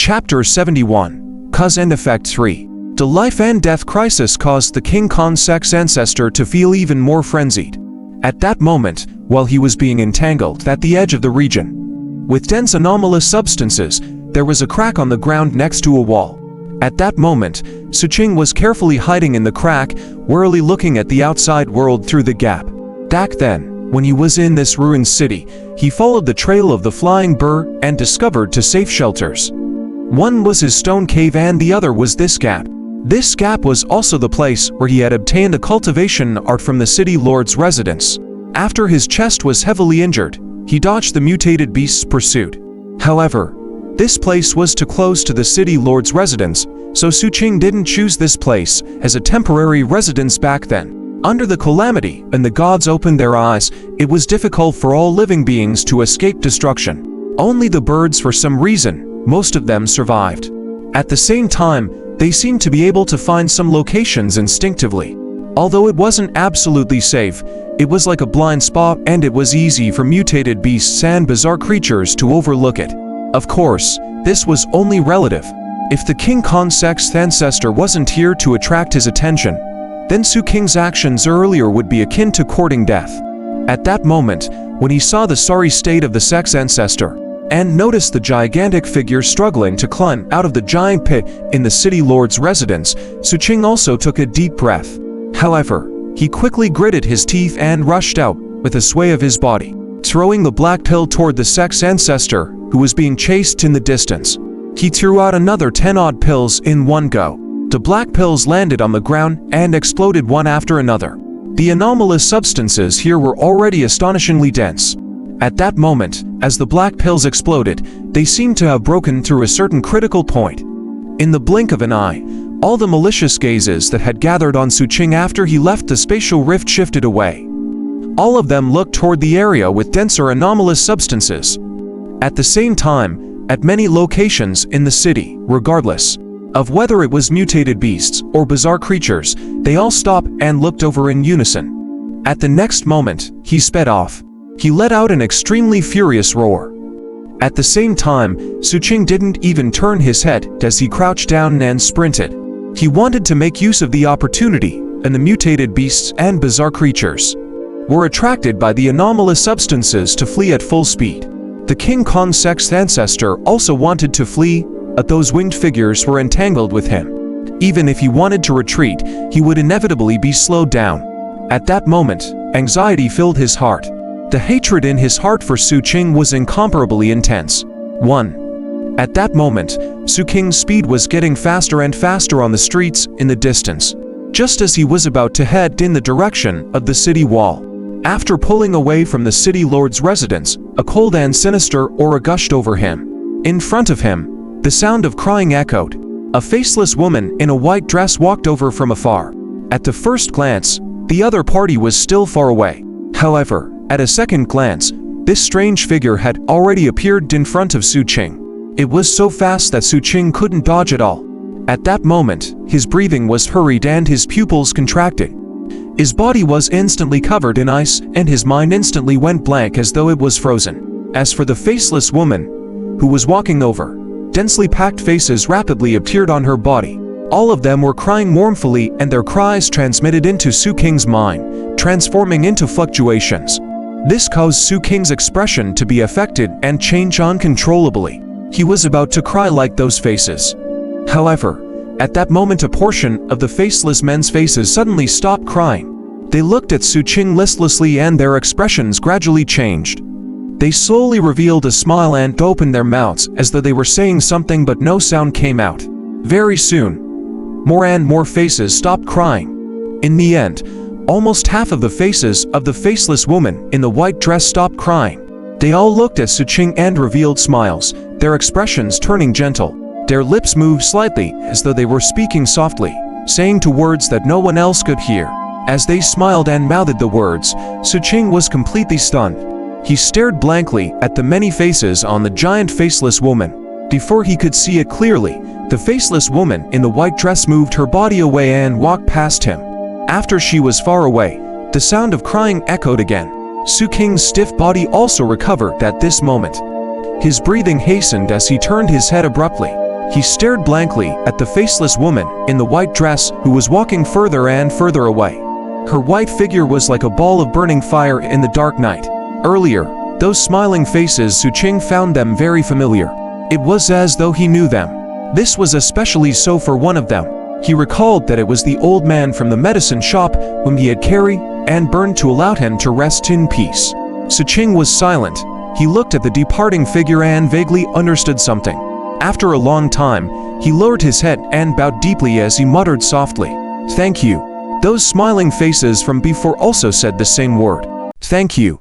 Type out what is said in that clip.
Chapter 71, Cause and Effect 3. The life and death crisis caused the King Khan's sex ancestor to feel even more frenzied. At that moment, while he was being entangled at the edge of the region with dense anomalous substances, there was a crack on the ground next to a wall. At that moment, Xu Qing was carefully hiding in the crack, warily looking at the outside world through the gap. Back then, when he was in this ruined city, he followed the trail of the flying burr and discovered two safe shelters. One was his stone cave and the other was this gap. This gap was also the place where he had obtained a cultivation art from the city lord's residence. After his chest was heavily injured, he dodged the mutated beast's pursuit. However, this place was too close to the city lord's residence, so Xu Qing didn't choose this place as a temporary residence back then. Under the calamity and the gods opened their eyes, it was difficult for all living beings to escape destruction. Only the birds, for some reason, most of them survived. At the same time, they seemed to be able to find some locations instinctively. Although it wasn't absolutely safe, it was like a blind spot and it was easy for mutated beasts and bizarre creatures to overlook it. Of course, this was only relative. If the King Khan's sex ancestor wasn't here to attract his attention, then Xu Qing's actions earlier would be akin to courting death. At that moment, when he saw the sorry state of the sex ancestor, and noticed the gigantic figure struggling to climb out of the giant pit in the city lord's residence, Xu Qing also took a deep breath. However, he quickly gritted his teeth and rushed out with a sway of his body, throwing the black pill toward the sex ancestor who was being chased in the distance. He threw out another 10-odd pills in one go. The black pills landed on the ground and exploded one after another. The anomalous substances here were already astonishingly dense. At that moment, as the black pills exploded, they seemed to have broken through a certain critical point. In the blink of an eye, all the malicious gazes that had gathered on Xu Qing after he left the spatial rift shifted away. All of them looked toward the area with denser anomalous substances. At the same time, at many locations in the city, regardless of whether it was mutated beasts or bizarre creatures, they all stopped and looked over in unison. At the next moment, he sped off. He let out an extremely furious roar. At the same time, Xu Qing didn't even turn his head as he crouched down and sprinted. He wanted to make use of the opportunity, and the mutated beasts and bizarre creatures were attracted by the anomalous substances to flee at full speed. The King Khan's sex ancestor also wanted to flee, but those winged figures were entangled with him. Even if he wanted to retreat, he would inevitably be slowed down. At that moment, anxiety filled his heart. The hatred in his heart for Xu Qing was incomparably intense. 1. At that moment, Xu Qing's speed was getting faster and faster on the streets in the distance, just as he was about to head in the direction of the city wall. After pulling away from the city lord's residence, a cold and sinister aura gushed over him. In front of him, the sound of crying echoed. A faceless woman in a white dress walked over from afar. At the first glance, the other party was still far away. However, at a second glance, this strange figure had already appeared in front of Xu Qing. It was so fast that Xu Qing couldn't dodge at all. At that moment, his breathing was hurried and his pupils contracted. His body was instantly covered in ice and his mind instantly went blank as though it was frozen. As for the faceless woman who was walking over, densely packed faces rapidly appeared on her body. All of them were crying mournfully and their cries transmitted into Xu Qing's mind, transforming into fluctuations. This caused Xu Qing's expression to be affected and change uncontrollably. He was about to cry like those faces. However, at that moment a portion of the faceless men's faces suddenly stopped crying. They looked at Xu Qing listlessly and their expressions gradually changed. They slowly revealed a smile and opened their mouths as though they were saying something but no sound came out. Very soon, more and more faces stopped crying. In the end, almost half of the faces of the faceless woman in the white dress stopped crying. They all looked at Xu Qing and revealed smiles, their expressions turning gentle. Their lips moved slightly as though they were speaking softly, saying two words that no one else could hear. As they smiled and mouthed the words, Xu Qing was completely stunned. He stared blankly at the many faces on the giant faceless woman. Before he could see it clearly, the faceless woman in the white dress moved her body away and walked past him. After she was far away, the sound of crying echoed again. Xu Qing's stiff body also recovered at this moment. His breathing hastened as he turned his head abruptly. He stared blankly at the faceless woman in the white dress who was walking further and further away. Her white figure was like a ball of burning fire in the dark night. Earlier, those smiling faces, Xu Qing found them very familiar. It was as though he knew them. This was especially so for one of them. He recalled that it was the old man from the medicine shop whom he had carried and burned to allow him to rest in peace. Xu Qing was silent. He looked at the departing figure and vaguely understood something. After a long time, he lowered his head and bowed deeply as he muttered softly, "Thank you." Those smiling faces from before also said the same word. "Thank you."